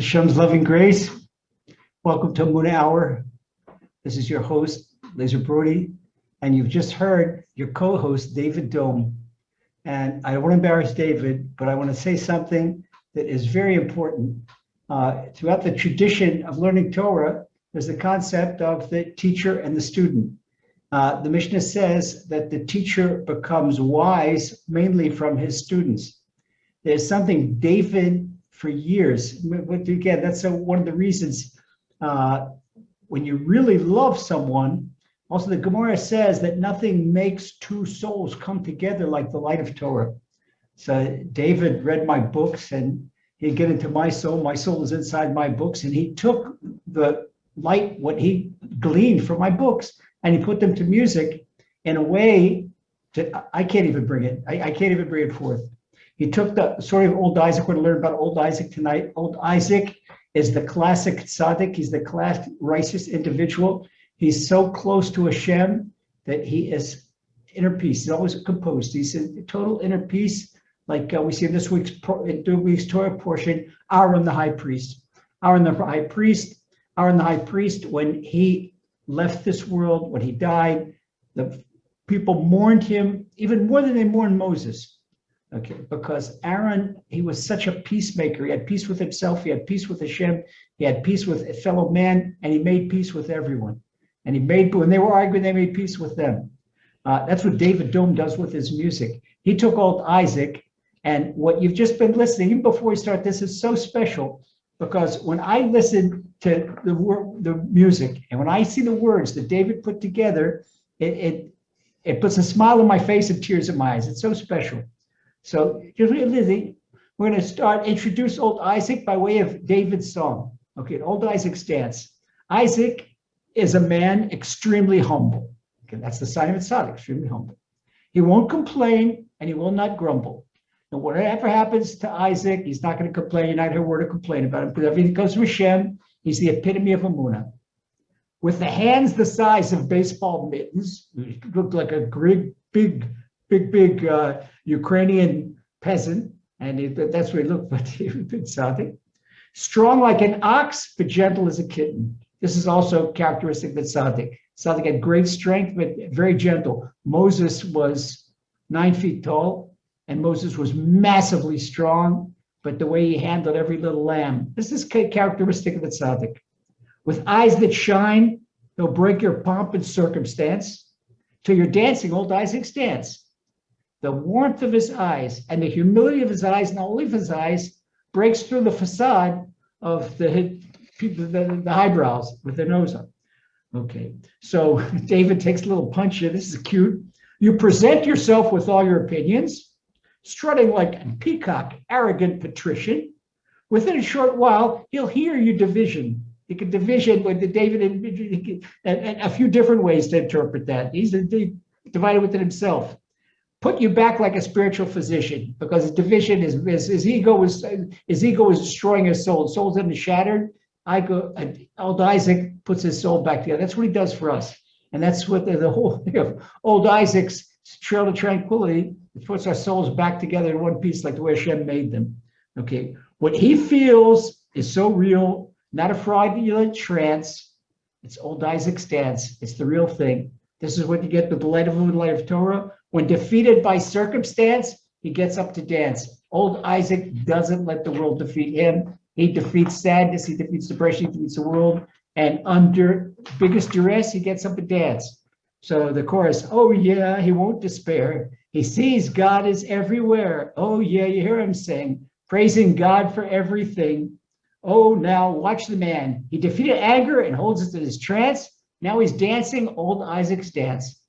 Hashem's loving grace. Welcome to Moon Hour. This is your host, Laser Brody, and you've just heard your co-host, David Dome. And I don't want to embarrass David, but I want to say something that is very important. Throughout the tradition of learning Torah, there's the concept of the teacher and the student. The Mishnah says that the teacher becomes wise mainly from his students. There's something David, for years, again, that's one of the reasons when you really love someone. Also, the Gemara says that nothing makes two souls come together like the light of Torah. So David read my books and he'd get into my soul is inside my books, and he took the light, what he gleaned from my books, and he put them to music in a way that I can't even bring it. I can't even bring it forth. He took the story of Old Isaac. We're going to learn about Old Isaac tonight. Old Isaac is the classic tzaddik. He's the classic righteous individual. He's so close to Hashem that he is inner peace. He's always composed. He's in total inner peace, like we see in this week's Torah portion. Aaron the high priest. Aaron the high priest, when he left this world, when he died, the people mourned him even more than they mourned Moses. Okay, because Aaron, he was such a peacemaker. He had peace with himself. He had peace with Hashem. He had peace with a fellow man, and he made peace with everyone. And when they were arguing, they made peace with them. That's what David Dome does with his music. He took Old Isaac, and what you've just been listening, even before we start, this is so special, because when I listen to the music, and when I see the words that David put together, it puts a smile on my face and tears in my eyes. It's so special. So, Lizzie, we're going to introduce Old Isaac by way of David's song. Okay, Old Isaac's dance. Isaac is a man extremely humble. Okay, that's the sign of a tzaddik, extremely humble. He won't complain and he will not grumble. And whatever happens to Isaac, he's not going to complain. You're not going to hear a word of complaint about him, because everything comes from Hashem. He's the epitome of Emunah. With the hands the size of baseball mittens, he looked like a big Ukrainian peasant, and that's what he looked like. He was a big tzaddik. Strong like an ox, but gentle as a kitten. This is also characteristic of the tzaddik. Tzaddik had great strength, but very gentle. Moses was 9 feet tall, and Moses was massively strong, but the way he handled every little lamb. This is characteristic of the tzaddik. With eyes that shine, he'll break your pomp and circumstance. Till you're dancing, Old Isaac's dance. The warmth of his eyes and the humility of his eyes, not only of his eyes, breaks through the facade of the highbrows with their nose up. Okay, so David takes a little punch here. This is cute. You present yourself with all your opinions, strutting like a peacock, arrogant patrician. Within a short while, he'll hear you division. You can division with the David and a few different ways to interpret that. He's divided within himself. Put you back like a spiritual physician, because his division is his ego is destroying his soul. His soul's in the shattered. Old Isaac puts his soul back together. That's what he does for us, and that's what the whole thing of Old Isaac's trail of tranquility. It puts our souls back together in one piece, like the way Hashem made them. Okay, what he feels is so real, not a fraudulent trance. It's Old Isaac's dance. It's the real thing. This is what you get with the light of Torah. When defeated by circumstance, he gets up to dance. Old Isaac doesn't let the world defeat him. He defeats sadness, he defeats depression, he defeats the world. And under biggest duress, he gets up and dance. So the chorus, oh yeah, he won't despair. He sees God is everywhere. Oh yeah, you hear him sing, praising God for everything. Oh, now watch the man. He defeated anger and holds it in his trance. Now he's dancing Old Isaac's dance.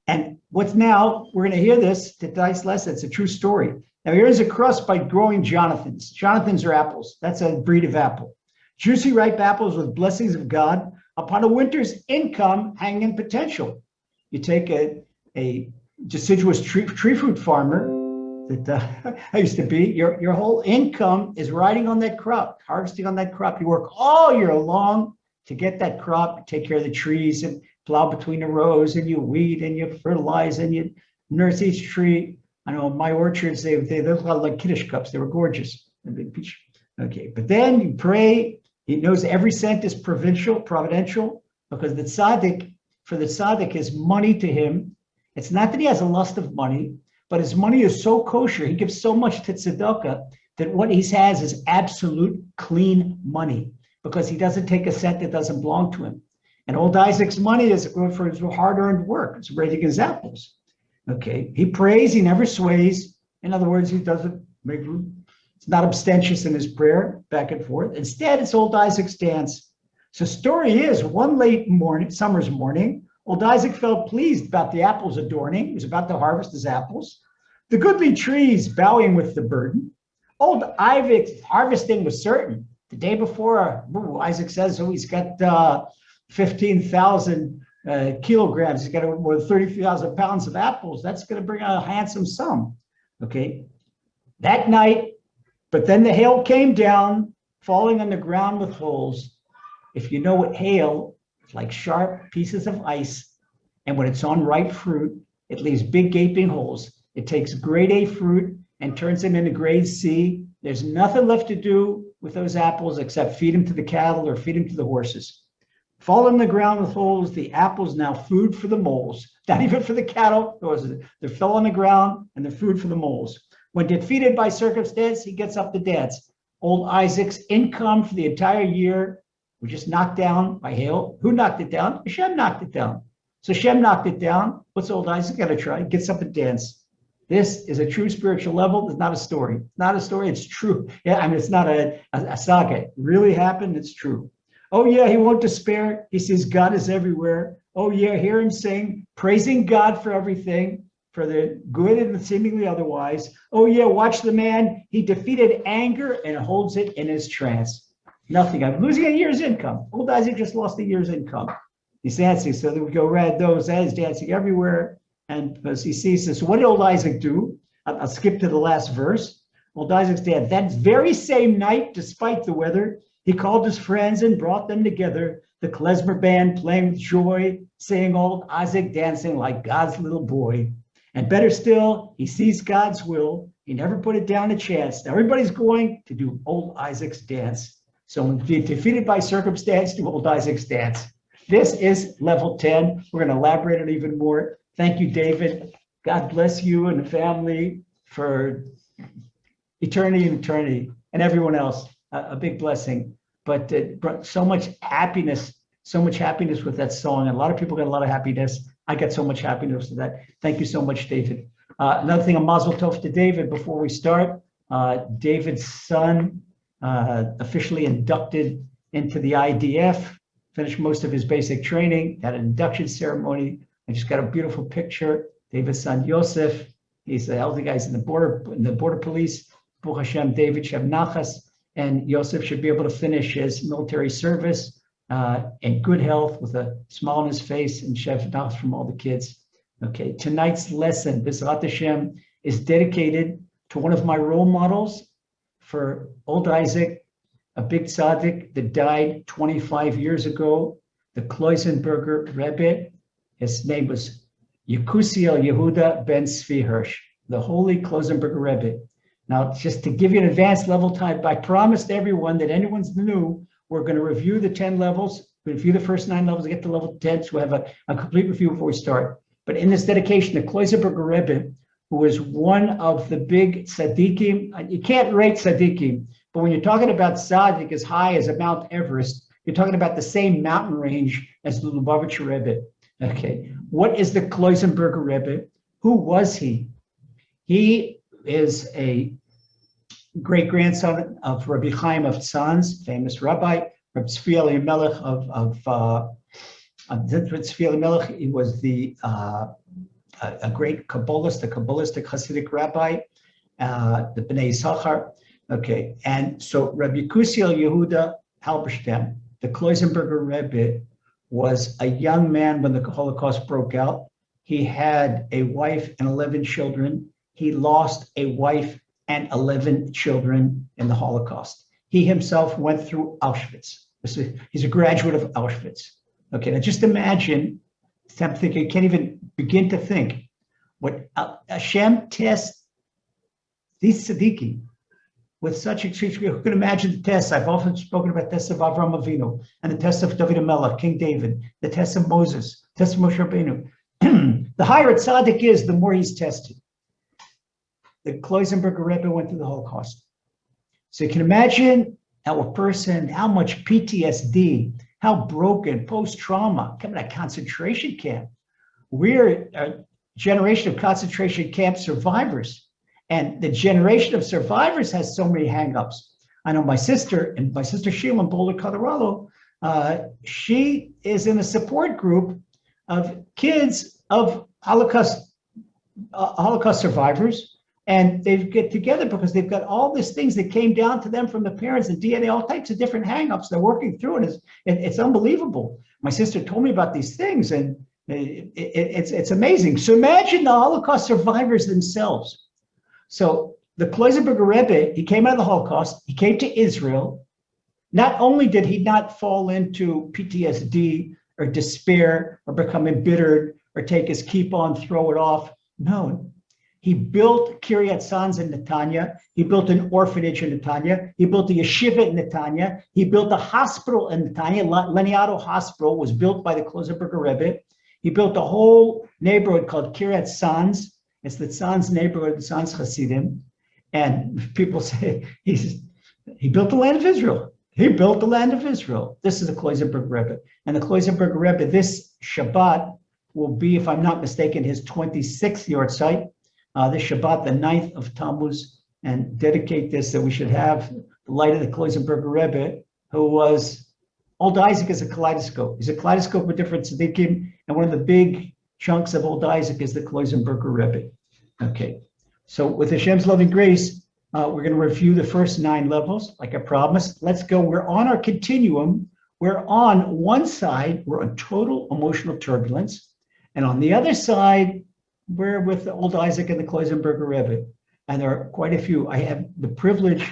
And we're going to hear this, tonight's lesson. It's a true story. Now, here's a crust by growing Jonathans. Jonathans are apples. That's a breed of apple. Juicy, ripe apples with blessings of God. Upon a winter's income, hanging potential. You take a deciduous tree fruit farmer that I used to be, your whole income is riding on that crop, harvesting on that crop. You work all year long to get that crop, take care of the trees and plow between the rows, and you weed and you fertilize and you nurse each tree. I know my orchards, they look like Kiddush cups. They were gorgeous. And big peach Okay, but then you pray. He knows every cent is providential, because for the tzaddik, his money to him, it's not that he has a lust of money, but his money is so kosher. He gives so much to tzedakah that what he has is absolute clean money, because he doesn't take a cent that doesn't belong to him. And old Isaac's money is for his hard-earned work. It's raising his apples. Okay, he prays, he never sways. In other words, he doesn't make, it's not abstentious in his prayer, back and forth. Instead, it's old Isaac's dance. So story is, one late morning, summer's morning, old Isaac felt pleased about the apples adorning. He was about to harvest his apples. The goodly trees bowing with the burden. Old Isaac's harvesting was certain. The day before, Isaac says, oh, he's got 15,000 kilograms. He's got more than 30,000 pounds of apples. That's going to bring a handsome sum. Okay. That night, but then the hail came down, falling on the ground with holes. If you know what hail, it's like sharp pieces of ice. And when it's on ripe fruit, it leaves big gaping holes. It takes grade A fruit and turns them into grade C. There's nothing left to do with those apples except feed them to the cattle or feed them to the horses. Fall on the ground with holes, the apples now food for the moles, not even for the cattle. They fell on the ground and they're food for the moles. When defeated by circumstance, he gets up to dance. Old Isaac's income for the entire year was just knocked down by hail. Who knocked it down? Hashem knocked it down. So Hashem knocked it down. What's old Isaac got to try? Gets up and dance. This is a true spiritual level. It's not a story. It's not a story. It's true. Yeah, I mean, it's not a saga. It really happened. It's true. Oh, yeah, he won't despair. He says God is everywhere. Oh, yeah, hear him sing, praising God for everything, for the good and the seemingly otherwise. Oh, yeah, watch the man. He defeated anger and holds it in his trance. Nothing. I'm losing a year's income. Old Isaac just lost a year's income. He's dancing. So then we go read those. That is dancing everywhere. And because he sees this, so what did old Isaac do? I'll skip to the last verse. Old Isaac's dad. That very same night, despite the weather, he called his friends and brought them together. The klezmer band playing with joy, saying old Isaac dancing like God's little boy. And better still, he sees God's will. He never put it down a chance. Now everybody's going to do old Isaac's dance. So when defeated by circumstance, do old Isaac's dance. This is level 10. We're going to elaborate it even more. Thank you, David. God bless you and the family for eternity and everyone else. A big blessing. But it brought so much happiness with that song. And a lot of people got a lot of happiness. I got so much happiness with that. Thank you so much, David. Another thing, a mazel tov to David before we start. David's son officially inducted into the IDF, finished most of his basic training, had an induction ceremony. I just got a beautiful picture. David's son, Yosef, he's the elder guys in the border police. Baruch Hashem, David Shem Nachas. And Yosef should be able to finish his military service in good health with a smile on his face and Shev Nachas from all the kids. Okay, tonight's lesson, B'ezrat Hashem, is dedicated to one of my role models for old Isaac, a big tzaddik that died 25 years ago, the Kloisenberger Rebbe. His name was Yekusiel Yehuda ben Tzvi Hirsch, the holy Kloisenberger Rebbe. Now, just to give you an advanced level type, I promised everyone that anyone's new, we're going to review the 10 levels, review the first 9 levels, get to level 10, so we have a complete review before we start. But in this dedication, the Kloisenberger Rebbe, who was one of the big tzaddikim, you can't rate tzaddikim, but when you're talking about tzaddik as high as a Mount Everest, you're talking about the same mountain range as the Lubavitcher Rebbe. Okay, what is the Kloisenberger Rebbe? Who was he? He is a great-grandson of Rabbi Chaim of Tzanz, famous rabbi. Rabbi Tzvi Elimelech of Tzvi Elimelech. He was a great Kabbalist, a Kabbalistic Hasidic rabbi, the Bnei Yisachar. Okay, and so Rabbi Kusiel Yehuda Halberstam, the Kloisenberger Rebbe, was a young man when the Holocaust broke out. He had a wife and 11 children. He lost a wife and 11 children in the Holocaust. He himself went through Auschwitz. He's a graduate of Auschwitz. Okay, now just imagine, I'm thinking, I can't even begin to think what Hashem tests these tzaddikim. with such extremes. Who can imagine the tests? I've often spoken about the tests of Avram Avinu and the tests of David HaMelech, King David, the tests of Moses, the tests of Moshe Rabbeinu. The higher a tzaddik is, the more he's tested. The Kloisenberger Rebbe went through the Holocaust. So you can imagine how a person, how much PTSD, how broken, post-trauma, coming out of concentration camp. We're a generation of concentration camp survivors. And the generation of survivors has so many hang-ups. I know my sister Sheila in Boulder, Colorado, she is in a support group of kids of Holocaust survivors. And they get together because they've got all these things that came down to them from the parents, the DNA, all types of different hang-ups. They're working through it. It's unbelievable. My sister told me about these things, and it's amazing. So imagine the Holocaust survivors themselves. So the Kloisenberger Rebbe, he came out of the Holocaust, he came to Israel. Not only did he not fall into PTSD or despair or become embittered or take his kippah and throw it off. No. He built Kiryat Sanz in Netanya. He built an orphanage in Netanya. He built a yeshiva in Netanya. He built a hospital in Netanya. Leniado Hospital was built by the Kloisenberger Rebbe. He built a whole neighborhood called Kiryat Sanz. It's the Sanz neighborhood, the Sanz Hasidim. And people say he built the land of Israel. He built the land of Israel. This is the Kloisenberger Rebbe. And the Kloisenberger Rebbe, this Shabbat will be, if I'm not mistaken, his 26th yahrzeit. This Shabbat, the 9th of Tammuz, and dedicate this that we should have the light of the Kloisenberger Rebbe, who was, Old Isaac is a kaleidoscope. He's a kaleidoscope with different tzaddikim, and one of the big chunks of Old Isaac is the Kloisenberger Rebbe. Okay, so with Hashem's loving grace, we're going to review the first 9 levels, like I promised. Let's go. We're on our continuum. We're on one side, we're on total emotional turbulence, and on the other side, we're with the Old Isaac and the Kloisenberger Rebbe, and there are quite a few. I have the privilege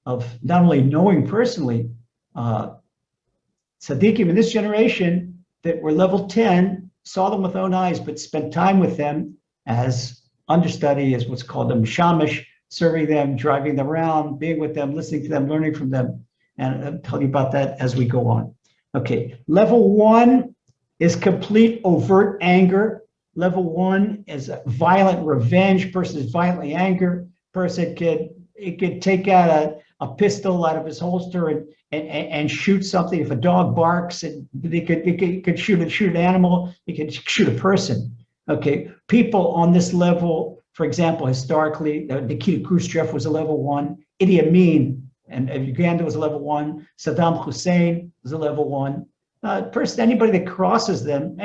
of not only knowing personally tzaddikim in this generation that were level 10, saw them with own eyes, but spent time with them as understudy, as what's called a mishamish, serving them, driving them around, being with them, listening to them, learning from them. And I'll tell you about that as we go on. Okay, level 1 is complete overt anger. Level 1 is a violent revenge. Person is violently angry. Person could take out a pistol out of his holster and shoot something. If a dog barks, and they could shoot an animal. He could shoot a person. Okay, people on this level, for example, historically, Nikita Khrushchev was a level 1. Idi Amin and Uganda was a level 1. Saddam Hussein was a level 1. Anybody that crosses them,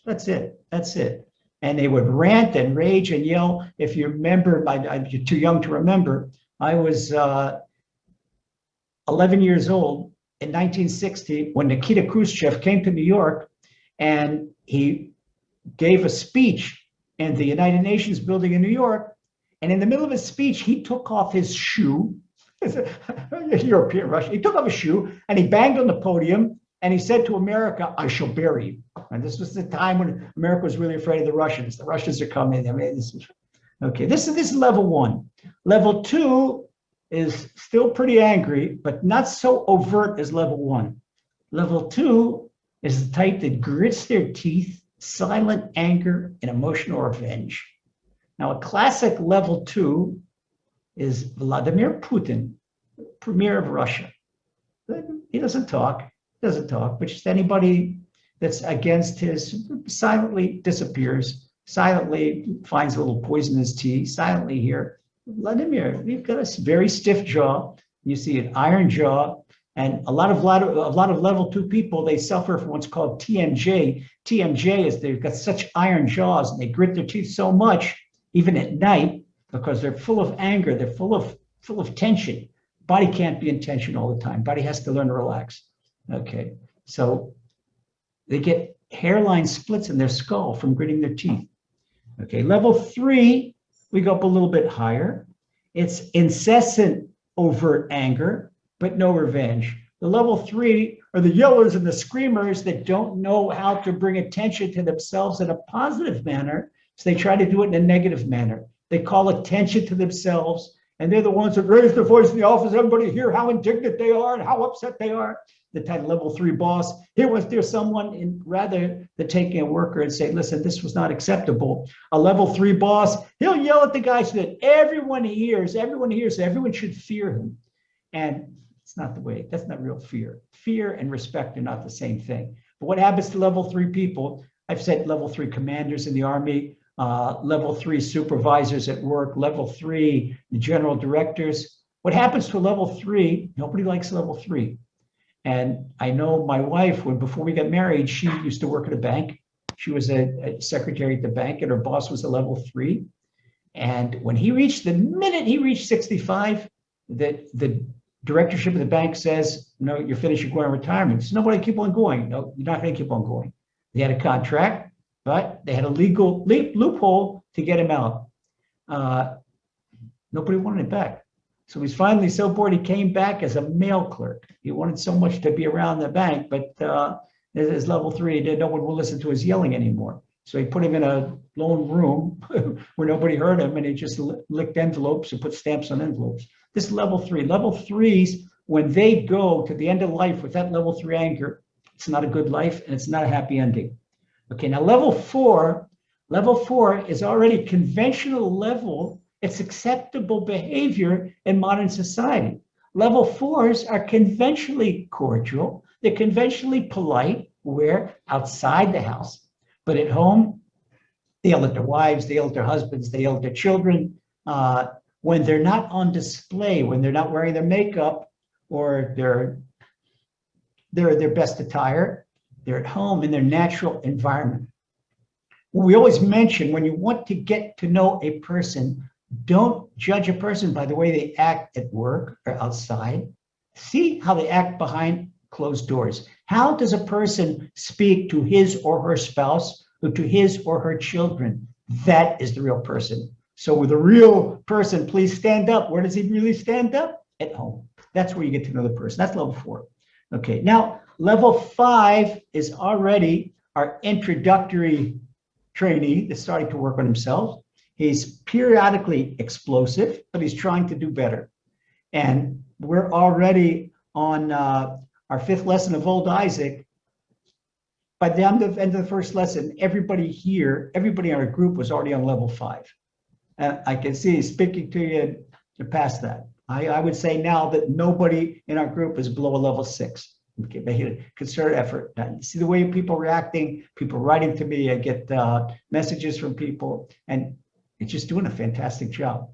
that's it. And they would rant and rage and yell. If you remember, you're too young to remember, I was 11 years old in 1960 when Nikita Khrushchev came to New York, and he gave a speech in the United Nations building in New York. And in the middle of his speech, he took off his shoe, European Russian, he took off his shoe and he banged on the podium and he said to America, "I shall bury you." And this was the time when America was really afraid of the Russians. The Russians are coming. I mean, this is level 1. Level 2 is still pretty angry, but not so overt as level 1. Level 2 is the type that grits their teeth, silent anger and emotional revenge. Now, a classic level 2 is Vladimir Putin, premier of Russia. He doesn't talk, but just anybody that's against his silently disappears, silently finds a little poison in his tea, silently here. Vladimir, you've got a very stiff jaw. You see an iron jaw, and a lot of level 2 people, they suffer from what's called TMJ. TMJ is they've got such iron jaws and they grit their teeth so much, even at night, because they're full of anger, they're full of tension. Body can't be in tension all the time. Body has to learn to relax. Okay, so they get hairline splits in their skull from gritting their teeth. Okay, level 3, we go up a little bit higher. It's incessant overt anger, but no revenge. The level 3 are the yellers and the screamers that don't know how to bring attention to themselves in a positive manner, so they try to do it in a negative manner. They call attention to themselves And they're the ones that raise their voice in the office. Everybody hear how indignant they are and how upset they are. The type of level 3 boss. Here was there someone, rather than taking a worker and say, listen, this was not acceptable. A level 3 boss, he'll yell at the guy so that everyone hears, everyone should fear him. And it's not the way, that's not real fear. Fear and respect are not the same thing. But what happens to level 3 people? I've said level 3 commanders in the Army, level 3 supervisors at work, level 3 the general directors. What happens to a level 3? Nobody likes level 3. And I know my wife, before we got married, she used to work at a bank. She was a secretary at the bank, and her boss was a level 3. And when the minute he reached 65, the directorship of the bank says, no, you're finished, you're going on retirement. So nobody keep on going. No, you're not going to keep on going. They had a contract, but they had a legal loophole to get him out. Nobody wanted it back. So he's finally so bored, he came back as a mail clerk. He wanted so much to be around the bank, but as level 3, no one will listen to his yelling anymore. So he put him in a lone room where nobody heard him, and he just licked envelopes and put stamps on envelopes. This is level 3. Level 3s, when they go to the end of life with that level 3 anger, it's not a good life and it's not a happy ending. Okay, now level 4 is already conventional level. It's acceptable behavior in modern society. Level 4s are conventionally cordial. They're conventionally polite, where outside the house. But at home, they yell at their wives, they yell at their husbands, they yell at their children. When they're not on display, when they're not wearing their makeup or their best attire, they're at home in their natural environment. We always mention, when you want to get to know a person, don't judge a person by the way they act at work or outside. See how they act behind closed doors. How does a person speak to his or her spouse or to his or her children? That is the real person. So with a real person, please stand up. Where does he really stand up? At home. That's where you get to know the person. That's level 4. Okay, now level 5 is already our introductory trainee that's starting to work on himself. He's periodically explosive, but he's trying to do better. And we're already on our 5th lesson of Old Isaac. By the end of the first lesson, everybody in our group was already on level 5. And I can see speaking to you past that. I would say now that nobody in our group is below a level 6. Okay, make a concerted effort. You see the way people are reacting, people writing to me. I get messages from people, and it's just doing a fantastic job,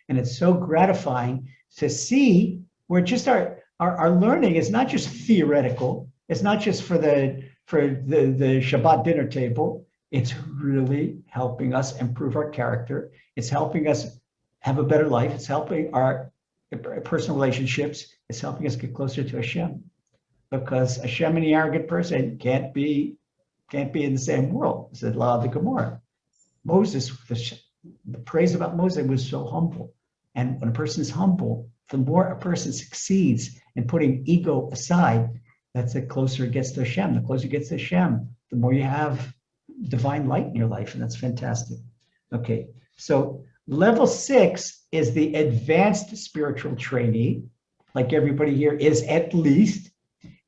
And it's so gratifying to see where just our learning is not just theoretical. It's not just for the Shabbat dinner table. It's really helping us improve our character. It's helping us have a better life. It's helping our personal relationships. It's helping us get closer to Hashem, because Hashem and the arrogant person can't be in the same world. It's the law of the Gemara. Moses, the praise about Moses was so humble. And when a person is humble, the more a person succeeds in putting ego aside, that's the closer it gets to Hashem. The closer it gets to Hashem, the more you have divine light in your life, and that's fantastic. Okay, so level 6 is the advanced spiritual trainee, like everybody here is at least.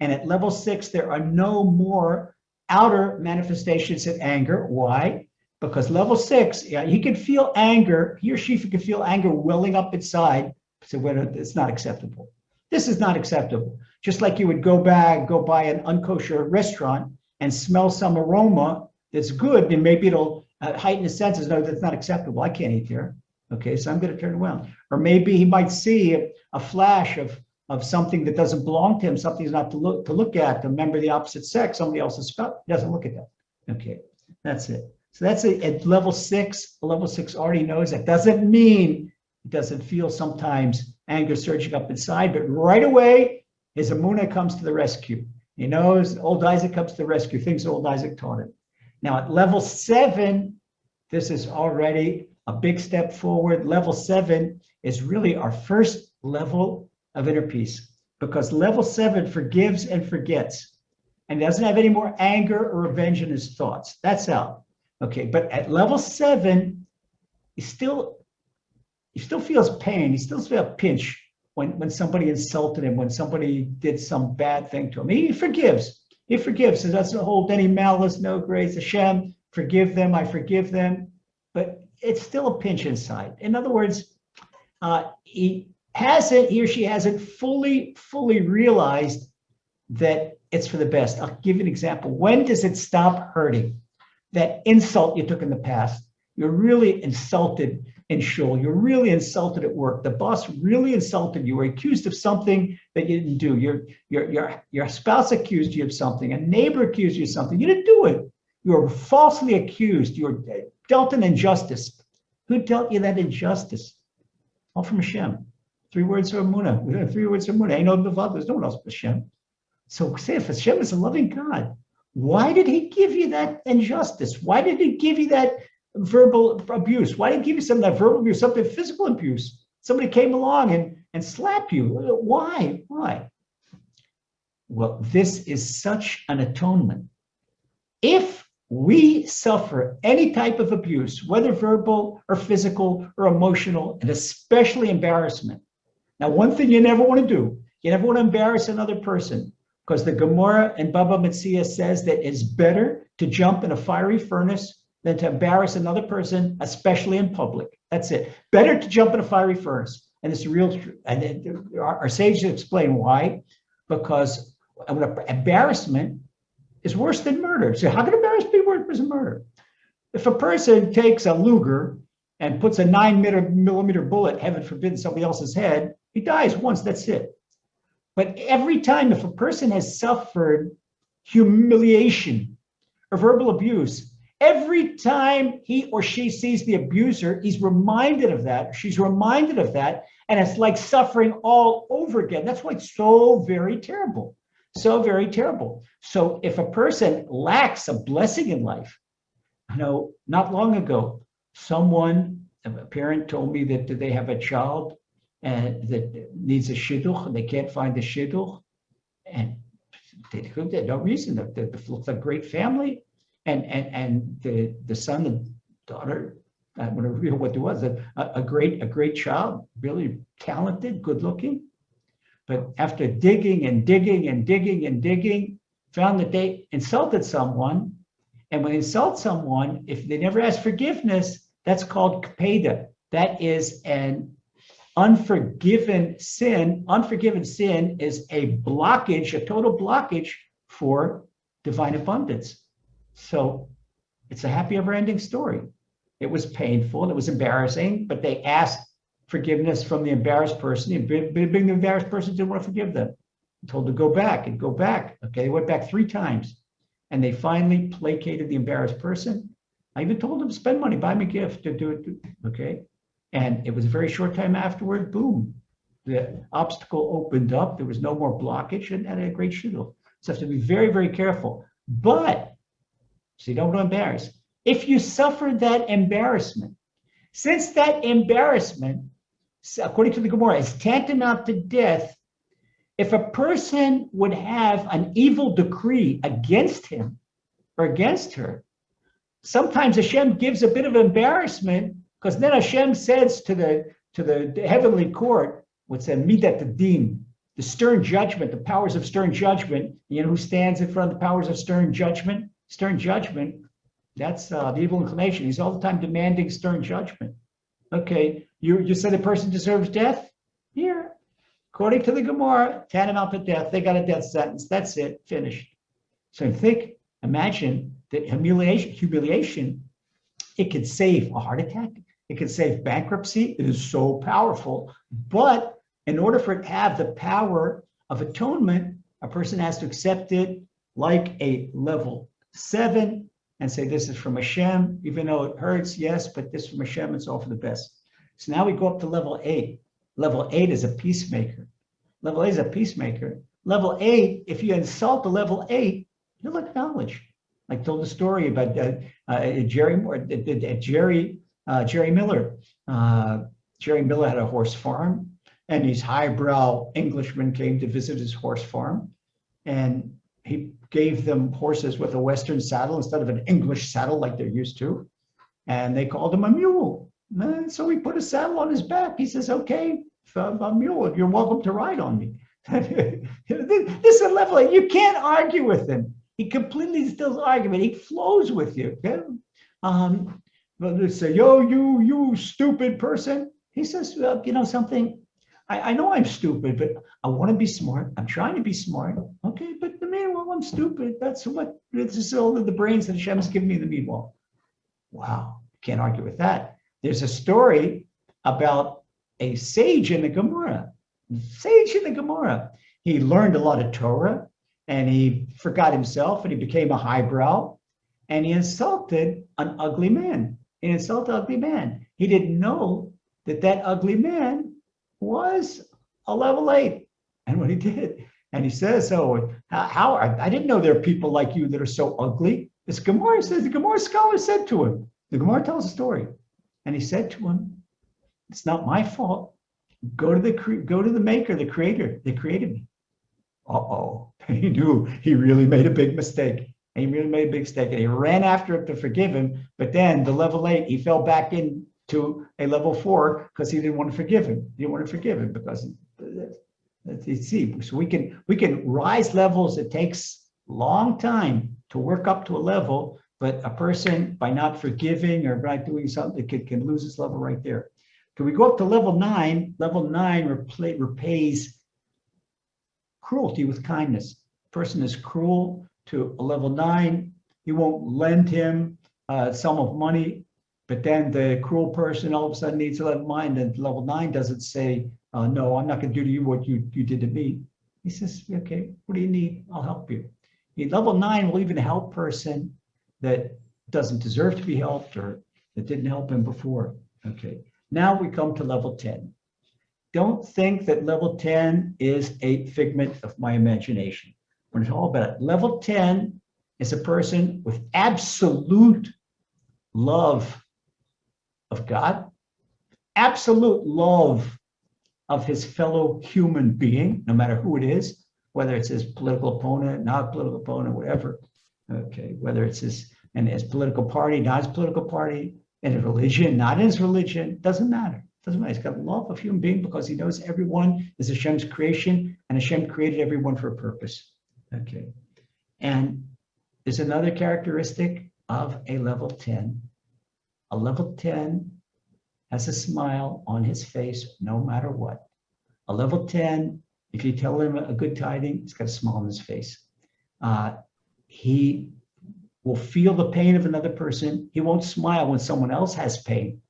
And at level 6, there are no more outer manifestations of anger. Why? Because level 6, he can feel anger, he or she can feel anger welling up inside. So it's not acceptable. This is not acceptable. Just like you would go by an unkosher restaurant and smell some aroma that's good, and maybe it'll heighten the senses. No, that's not acceptable. I can't eat there. Okay, so I'm going to turn around. Or maybe he might see a flash of something that doesn't belong to him, something he's not to look at, a member of the opposite sex, somebody else's spouse. He doesn't look at that. Okay, that's it. So that's it at level 6. Level 6 already knows that. Doesn't mean it doesn't feel sometimes anger surging up inside, but right away, his Emunah comes to the rescue. He knows old Isaac comes to the rescue, things old Isaac taught him. Now at level 7, this is already a big step forward. Level 7 is really our first level of inner peace, because level 7 forgives and forgets and doesn't have any more anger or revenge in his thoughts. That's out. Okay, but at level 7, he's still he still feels pain. He still feels a pinch when somebody insulted him, when somebody did some bad thing to him. He forgives. He forgives. It doesn't hold any malice, no grace. Hashem, forgive them. I forgive them. But it's still a pinch inside. In other words, he or she hasn't fully realized that it's for the best. I'll give you an example. When does it stop hurting? That insult you took in the past. You're really insulted in shul. You're really insulted at work. The boss really insulted you. You were accused of something that you didn't do. Your spouse accused you of something. A neighbor accused you of something. You didn't do it. You were falsely accused. You were dealt an injustice. Who dealt you that injustice? All from Hashem. 3 words of Emunah. 3 words of Emunah. Ain't no Nevad. There's no one else but Hashem. So say if Hashem is a loving God, why did he give you that injustice? Why did he give you that verbal abuse? Why did he give you some of that verbal abuse, something physical abuse? Somebody came along and slapped you. Why? Well, this is such an atonement. If we suffer any type of abuse, whether verbal or physical or emotional, and especially embarrassment. Now, one thing you never want to do, you never want to embarrass another person, because the Gemara in Baba Metzia says that it's better to jump in a fiery furnace than to embarrass another person, especially in public. That's it. Better to jump in a fiery furnace. And it's real truth. And our sages explain why. Because embarrassment is worse than murder. So how can embarrassment be worse than murder? If a person takes a Luger and puts a 9mm bullet, heaven forbid, in somebody else's head, he dies once, that's it. But every time, if a person has suffered humiliation or verbal abuse, every time he or she sees the abuser, he's reminded of that, she's reminded of that, and it's like suffering all over again. That's why it's so very terrible, so very terrible. So if a person lacks a blessing in life, not long ago, a parent told me that they have a child and that needs a shidduch, and they can't find the shidduch, and they had no reason. They looked like a great family, and the son and daughter, I don't know what it was, a great child, really talented, good looking, but after digging and digging and digging and digging, found that they insulted someone, and when they insult someone, if they never ask forgiveness, that's called kapeda. That is an unforgiven sin. Unforgiven sin is a blockage, a total blockage for divine abundance. So it's a happy ever-ending story. It was painful and it was embarrassing, but they asked forgiveness from the embarrassed person. And the embarrassed person didn't want to forgive them. Told to go back and go back. Okay, they went back 3 times, and they finally placated the embarrassed person. I even told them to spend money, buy me a gift to do it. Okay. And it was a very short time afterward, boom, the obstacle opened up. There was no more blockage, and a great shidduch. So you have to be very, very careful. But, so you don't want to embarrass. If you suffered that embarrassment, since that embarrassment, according to the Gemara, is tantamount to death, if a person would have an evil decree against him or against her, sometimes Hashem gives a bit of embarrassment, because then Hashem says to the heavenly court, what's a midat din, the stern judgment, the powers of stern judgment. You know who stands in front of the powers of stern judgment? Stern judgment, that's the evil inclination. He's all the time demanding stern judgment. Okay, you said a person deserves death? Here, according to the Gemara, tantamount to death. They got a death sentence. That's it, finished. So imagine that humiliation, it could save a heart attack. It could save bankruptcy. It is so powerful. But in order for it to have the power of atonement, a person has to accept it like a level 7 and say, this is from Hashem, even though it hurts, yes, but this is from Hashem, it's all for the best. So now we go up to level 8. Level 8 is a peacemaker. Level 8 is a peacemaker. Level 8, if you insult the level 8, you'll acknowledge. I told the story about Jerry Miller. Jerry Miller had a horse farm, and these highbrow Englishmen came to visit his horse farm, and he gave them horses with a Western saddle instead of an English saddle like they're used to, and they called him a mule. So we put a saddle on his back. He says, okay, a mule, you're welcome to ride on me. This is a level, you can't argue with him. He completely steals argument. He flows with you. Okay? But they say, yo, you stupid person. He says, well, you know something? I know I'm stupid, but I want to be smart. I'm trying to be smart. Okay, but the meanwhile, I'm stupid. That's what, this is all of the brains that Hashem has given me in the meanwhile. Wow, can't argue with that. There's a story about a sage in the Gemara. Sage in the Gemara. He learned a lot of Torah and he forgot himself and he became a highbrow and he insulted an ugly man. He insulted an ugly man. He didn't know that that ugly man was a level 8. And what he did, and he says, oh, how I didn't know there are people like you that are so ugly. This Gemara says, the Gemara scholar said to him, the Gemara tells a story. And he said to him, it's not my fault. Go to the maker, the creator. They created me. Uh-oh. He knew he really made a big mistake. And he really made a big mistake. And he ran after him to forgive him. But then the level 8, he fell back into a level 4 because he didn't want to forgive him. He didn't want to forgive him because you see, so we can rise levels. It takes a long time to work up to a level, but a person by not forgiving or by doing something can lose his level right there. Can we go up to level 9? Level 9 repays cruelty with kindness. A person is cruel to a level 9. He won't lend him a sum of money, but then the cruel person all of a sudden needs a level 9, and level 9 doesn't say, no, I'm not going to do to you what you did to me. He says, okay, what do you need? I'll help you. Level 9 will even help a person that doesn't deserve to be helped or that didn't help him before. Okay, now we come to level 10. Don't think that level 10 is a figment of my imagination. When it's all about it, level 10 is a person with absolute love of God, absolute love of his fellow human being, no matter who it is, whether it's his political opponent, not political opponent, whatever. Okay, whether it's his political party, not his political party, in his religion, not in his religion, doesn't matter. Doesn't matter. He's got love of human being because he knows everyone is Hashem's creation and Hashem created everyone for a purpose. Okay. And there's another characteristic of a level 10. A level 10 has a smile on his face no matter what. A level 10, if you tell him a good tiding, he's got a smile on his face. He will feel the pain of another person. He won't smile when someone else has pain,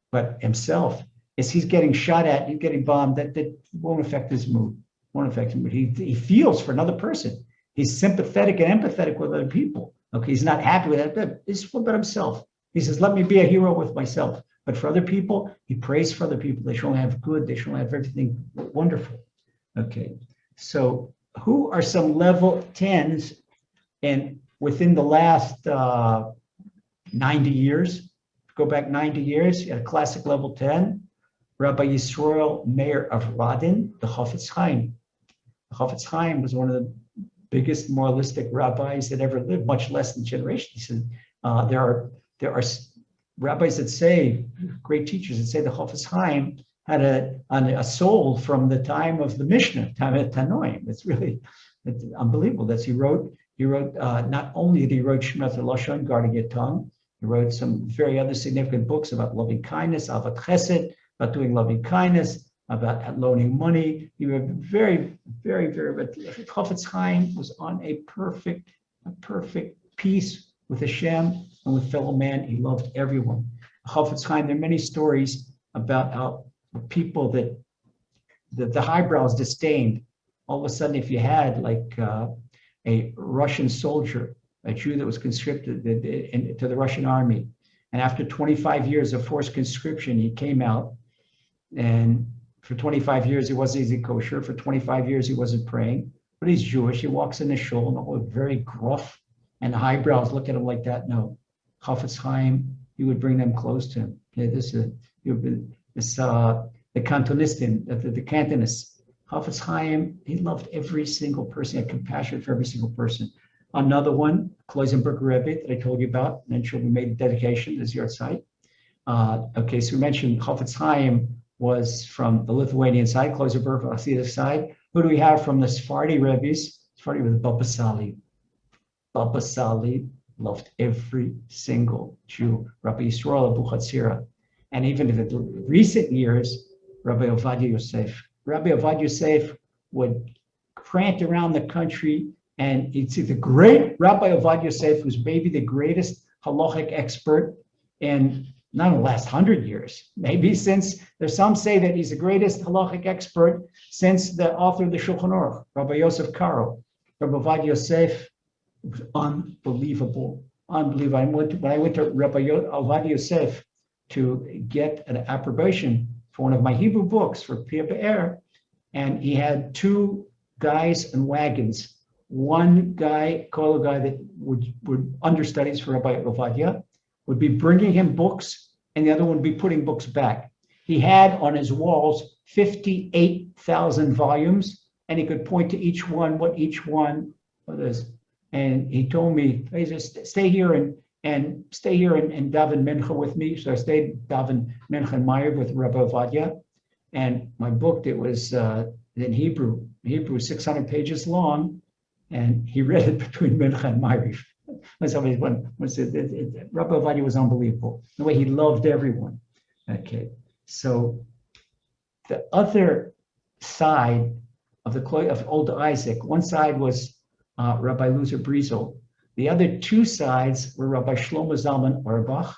but himself, as he's getting shot at, he's getting bombed, that won't affect his mood. Won't affect him. He feels for another person. He's sympathetic and empathetic with other people. Okay, he's not happy with that, but it's about himself. He says, let me be a hero with myself. But for other people, he prays for other people. They should have good. They should have everything wonderful. Okay, so who are some level 10s and within the last 90 years, go back 90 years, you had a classic level 10, Rabbi Yisrael Meir of Radin, the Chafetz Chaim. The Chafetz Chaim was one of the biggest moralistic rabbis that ever lived, much less than generation. He said, there are rabbis that say, great teachers that say the Chafetz Chaim had a soul from the time of the Mishnah, time of Tanoim. It's unbelievable. He wrote not only did he wrote Shemot HaLashon, guarding your tongue, he wrote some very other significant books about loving kindness, Avat Chesed, about doing loving kindness, about loaning money. He was very, very, very, but Chafetz Chaim was on a perfect peace with Hashem and with fellow man. He loved everyone. Chafetz Chaim, there are many stories about how people that the highbrows disdained. All of a sudden, if you had like a Russian soldier, a Jew that was conscripted to the Russian army, and after 25 years of forced conscription, he came out, and for 25 years he wasn't eating kosher. For 25 years he wasn't praying, but he's Jewish. He walks in the shul and all very gruff, and the highbrows look at him like that. No, Chafetz Chaim, he would bring them close to him. Okay, the Cantonistim, the Cantonists. Chafetz Chaim, he loved every single person. He had compassion for every single person. Another one, Kloisenberg Rebbe, that I told you about, and then she'll be made a dedication as your site. Okay, so we mentioned Chofetz Chaim was from the Lithuanian side, Kloiserberg, Hasidic side. Who do we have from the Sephardi Rebbe's? Sephardi was Baba Sali. Baba Sali loved every single Jew. Rabbi Yisrael Abuchatzira. And even in the recent years, Rabbi Ovadia Yosef. Rabbi Ovadia Yosef would prant around the country, and you'd see the great Rabbi Ovadia Yosef, who's maybe the greatest halachic expert in not in the last 100 years, maybe since, there's some say that he's the greatest halachic expert since the author of the Shulchan Aruch, Rabbi Yosef Karo. Rabbi Ovadia Yosef was unbelievable, unbelievable. When I went to Rabbi Ovadia Yosef to get an approbation for one of my Hebrew books for Pia Be'er, and he had two guys and wagons. One guy, called a guy that would understudies for Rabbi Ovadia, would be bringing him books, and the other one would be putting books back. He had on his walls 58,000 volumes, and he could point to each one, what each one was. And he told me, hey, just stay here and stay here and daven mincha with me. So I stayed daven mincha and Ma'ariv with Rabbi Ovadia. And my book, it was in Hebrew. Hebrew was 600 pages long, and he read it between mincha and Ma'ariv. Rabbi Ovadia was unbelievable, the way he loved everyone. Okay, so the other side of Old Isaac, one side was Rabbi Lozer Brizel. The other two sides were Rabbi Shlomo Zalman Auerbach,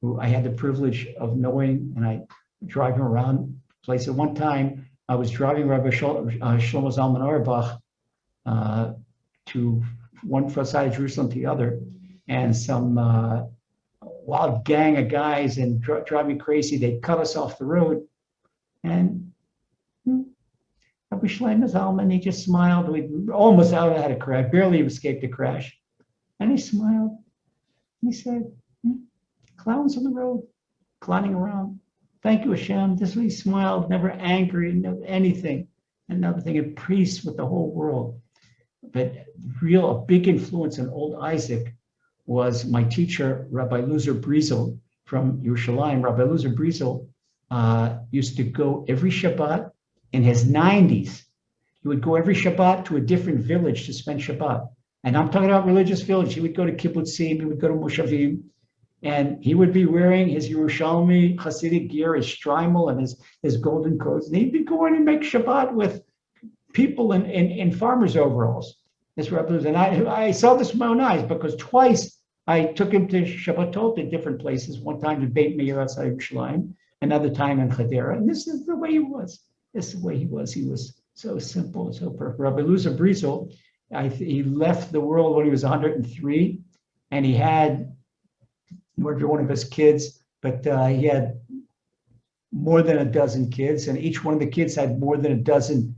who I had the privilege of knowing, and I drive him around places. One time, I was driving Rabbi Shlomo Zalman Auerbach to one side of Jerusalem to the other, and some wild gang of guys and drive me crazy. They cut us off the road, and Rabbi Shlomo Zalman, he just smiled. We almost had a crash, barely escaped a crash, and he smiled. He said, "Clowns on the road, clowning around. Thank you, Hashem." This way he smiled, never angry, never anything. Another thing, at peace with the whole world. But a big influence on Old Isaac was my teacher, Rabbi Lozer Brizel from Yerushalayim. Rabbi Lozer Brizel used to go every Shabbat in his 90s. He would go every Shabbat to a different village to spend Shabbat. And I'm talking about religious village. He would go to kibbutzim, he would go to moshavim, and he would be wearing his Yerushalmi Hasidic gear, his shtreimel and his golden coats. And he'd be going and make Shabbat with people in farmers' overalls. This represents, and I saw this with my own eyes, because twice I took him to Shabbatot in different places. One time to Beit Meir outside Yerushalayim, another time in Chadera. And this is the way he was. This is the way he was. He was so simple, so perfect. Rabbi Lozer Brizel, he left the world when he was 103, and he had, one of his kids, but he had more than a dozen kids, and each one of the kids had more than a dozen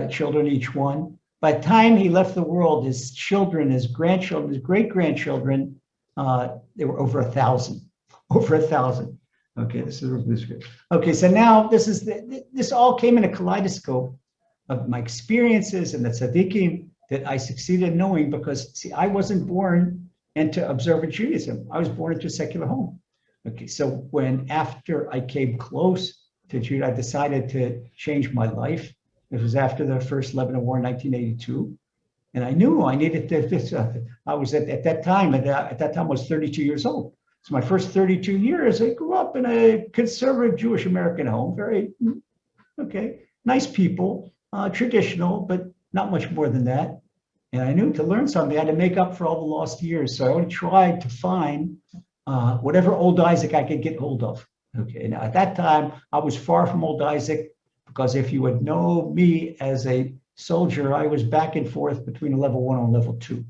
children, each one. By the time he left the world, his children, his grandchildren, his great-grandchildren, they were over 1,000. Over 1,000. Okay, this is good. Okay, so now this all came in a kaleidoscope of my experiences and the tzaddikim that I succeeded in knowing, because, see, I wasn't born into observant Judaism. I was born into a secular home. Okay, so after I came close to Judah, I decided to change my life. It was after the first Lebanon War in 1982. And I knew I needed this. I was at that time I was 32 years old. So my first 32 years, I grew up in a conservative Jewish American home, very, nice people, traditional, but not much more than that. And I knew to learn something, I had to make up for all the lost years. So I only tried to find whatever Old Isaac I could get hold of. Okay, now at that time, I was far from Old Isaac, because if you would know me as a soldier, I was back and forth between level 1 and level 2.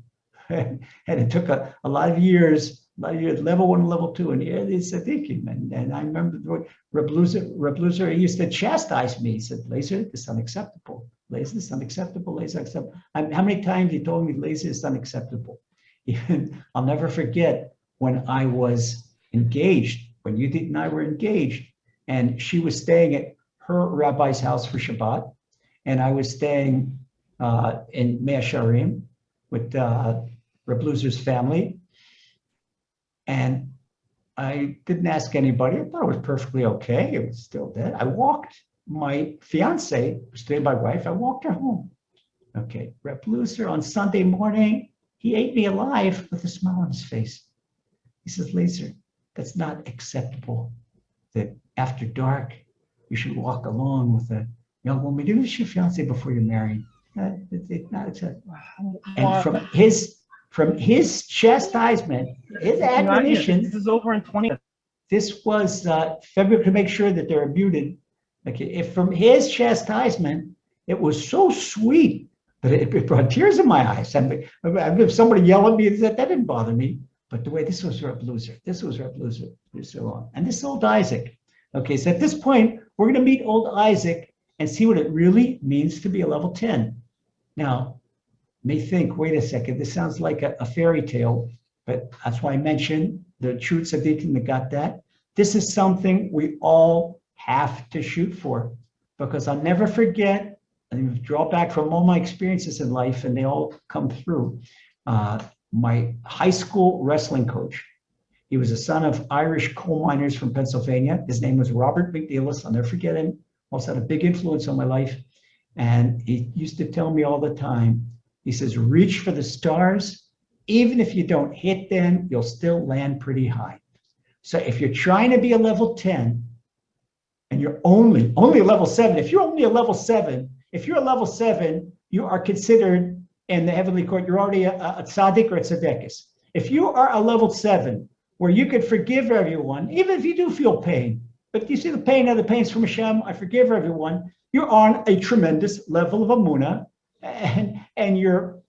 And it took a lot of years, level 1 and level 2, and it's tzaddikim. And I remember Reb Lozer, he used to chastise me. He said, "Lazer, this is unacceptable. Lazer, this is unacceptable. Lazer, acceptable." How many times he told me, "Lazer, this is unacceptable." Even, I'll never forget when I was engaged, when Yudit and I were engaged, and she was staying at her rabbi's house for Shabbat, and I was staying in Mea Shearim with Reb Lozer's family. And I didn't ask anybody. I thought it was perfectly okay. It was still dead. I walked my fiance, who's today my wife, I walked her home. Okay, Reb Loser on Sunday morning, he ate me alive with a smile on his face. He says, Laser, that's not acceptable. That after dark, you should walk alone with a young woman. Even if she's your fiance before you're married. It's not acceptable. And from his chastisement, his admonition. This is over in 20. This was February, to make sure that they're muted. Okay, if from his chastisement, it was so sweet that it brought tears in my eyes. And if somebody yelled at me, that didn't bother me. But the way this was Reb Loser, and this old Isaac. Okay, so at this point, we're going to meet old Isaac and see what it really means to be a level 10. Now, you may think, wait a second, this sounds like a fairy tale, but that's why I mentioned the true tzaddikim that got that. This is something we all have to shoot for, because I'll never forget, and draw back from all my experiences in life, and they all come through. My high school wrestling coach, he was a son of Irish coal miners from Pennsylvania. His name was Robert McNeilis. I'll never forget him. Also had a big influence on my life. And he used to tell me all the time, he says, reach for the stars. Even if you don't hit them, you'll still land pretty high. So if you're trying to be a level 10 and you're only a level 7, if you're only a level 7, you are considered in the heavenly court, you're already a tzaddik or a tzaddikus. If you are a level 7, where you could forgive everyone, even if you do feel pain, but you see the pain, and the pain's from Hashem, I forgive everyone, you're on a tremendous level of emunah, and your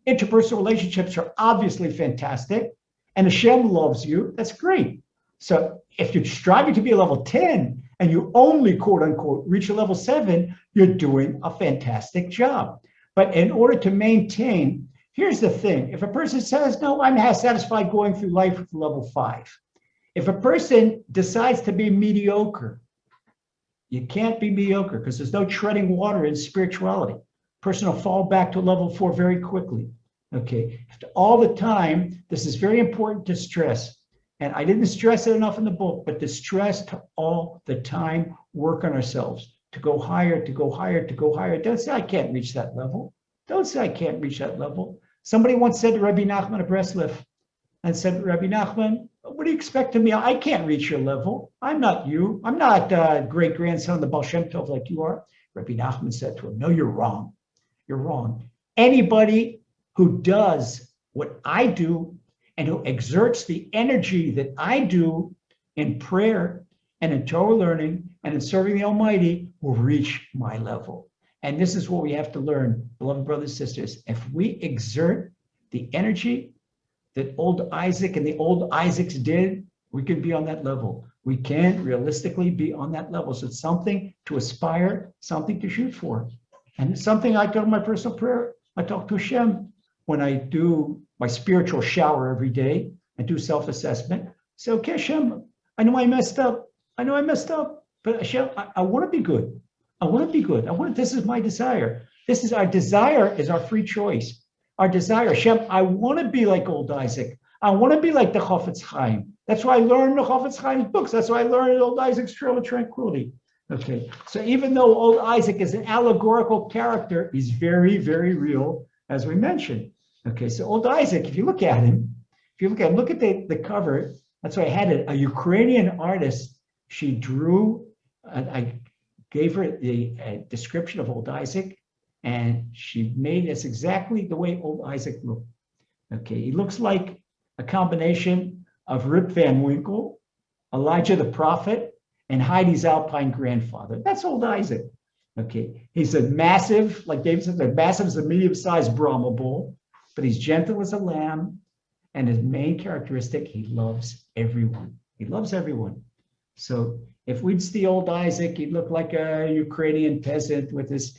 interpersonal relationships are obviously fantastic, and Hashem loves you, that's great. So if you're striving to be a level 10, and you only, quote unquote, reach a level 7, you're doing a fantastic job. But in order to maintain, here's the thing. If a person says, no, I'm satisfied going through life with level 5. If a person decides to be mediocre, you can't be mediocre because there's no treading water in spirituality. Person will fall back to level 4 very quickly. Okay, all the time, this is very important to stress. And I didn't stress it enough in the book, but to stress to all the time work on ourselves, to go higher, to go higher, to go higher. Don't say I can't reach that level. Don't say I can't reach that level. Somebody once said to Rabbi Nachman of Breslov, and said, Rabbi Nachman, what do you expect of me? I can't reach your level. I'm not you. I'm not great-grandson of the Baal Shem Tov like you are. Rabbi Nachman said to him, no, you're wrong. You're wrong. Anybody who does what I do and who exerts the energy that I do in prayer and in Torah learning and in serving the Almighty will reach my level. And this is what we have to learn, beloved brothers and sisters. If we exert the energy that old Isaac and the old Isaacs did, we could be on that level. We can realistically be on that level. So it's something to aspire, something to shoot for. And it's something I tell my personal prayer. I talk to Hashem when I do my spiritual shower every day and do self-assessment. Say, okay, Hashem, I know I messed up. But Hashem, I want to be good. This is my desire. This is our desire, is our free choice. Our desire, Hashem, I want to be like old Isaac. I want to be like the Chafetz Chaim. That's why I learned the Chafetz Chaim's books. That's why I learned old Isaac's Trail of Tranquility. Okay, so even though old Isaac is an allegorical character, he's very, very real, as we mentioned. Okay, so old Isaac, if you look at him, look at the cover. That's why I had it. A Ukrainian artist, she drew, I gave her the description of old Isaac, and she made this exactly the way old Isaac looked. Okay, he looks like a combination of Rip Van Winkle, Elijah the prophet, and Heidi's alpine grandfather. That's old Isaac. Okay, he's a massive, like David said, they're massive as a medium-sized Brahma bull, but he's gentle as a lamb, and his main characteristic, he loves everyone. He loves everyone. So if we'd see old Isaac, he'd look like a Ukrainian peasant with his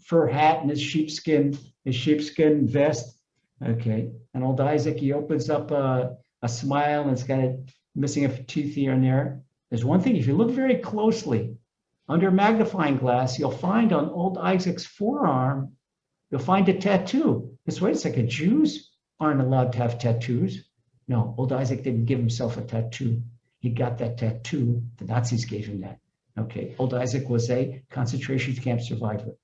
fur hat and his sheepskin vest. Okay, and old Isaac, he opens up a smile and it's got it missing a tooth here and there. There's one thing, if you look very closely under a magnifying glass, you'll find on old Isaac's forearm, you'll find a tattoo. This way, it's like Jews aren't allowed to have tattoos. No, old Isaac didn't give himself a tattoo. He got that tattoo. The Nazis gave him that. Okay, old Isaac was a concentration camp survivor.